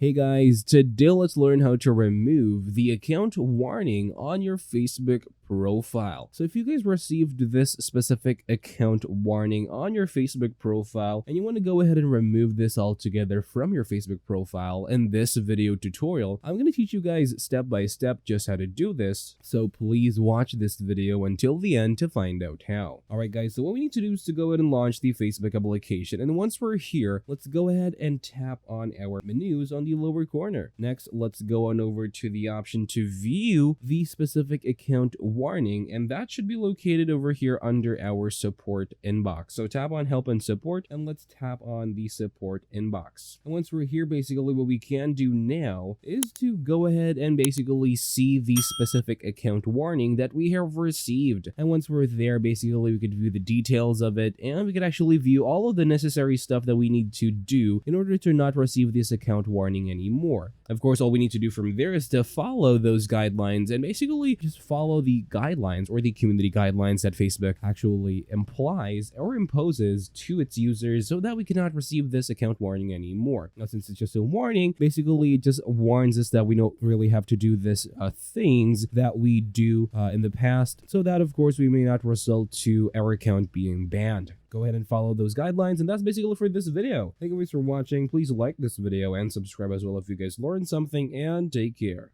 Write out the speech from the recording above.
Hey guys, today let's learn how to remove the account warning on your Facebook profile. So if you guys received this specific account warning on your Facebook profile and you want to go ahead and remove this altogether from your Facebook profile, in this video tutorial, I'm going to teach you guys step by step just how to do this. So please watch this video until the end to find out how. Alright guys, so what we need to do is to go ahead and launch the Facebook application. And once we're here, let's go ahead and tap on our menus on the lower corner. Next, let's go on over to the option to view the specific account warning, and that should be located over here under our support inbox. So tap on help and support, and let's tap on the support inbox. And once we're here, basically what we can do now is to go ahead and basically see the specific account warning that we have received. And once we're there, basically we could view the details of it, and we could actually view all of the necessary stuff that we need to do in order to not receive this account warning anymore. Of course, all we need to do from there is to follow those guidelines and basically just follow the guidelines or the community guidelines that Facebook actually implies or imposes to its users so that we cannot receive this account warning anymore. Now, since it's just a warning, basically it just warns us that we don't really have to do this things that we do in the past, so that of course we may not result to our account being banned. Go ahead and follow those guidelines, and that's basically for this video. Thank you guys for watching. Please like this video and subscribe as well if you guys learned something, and take care.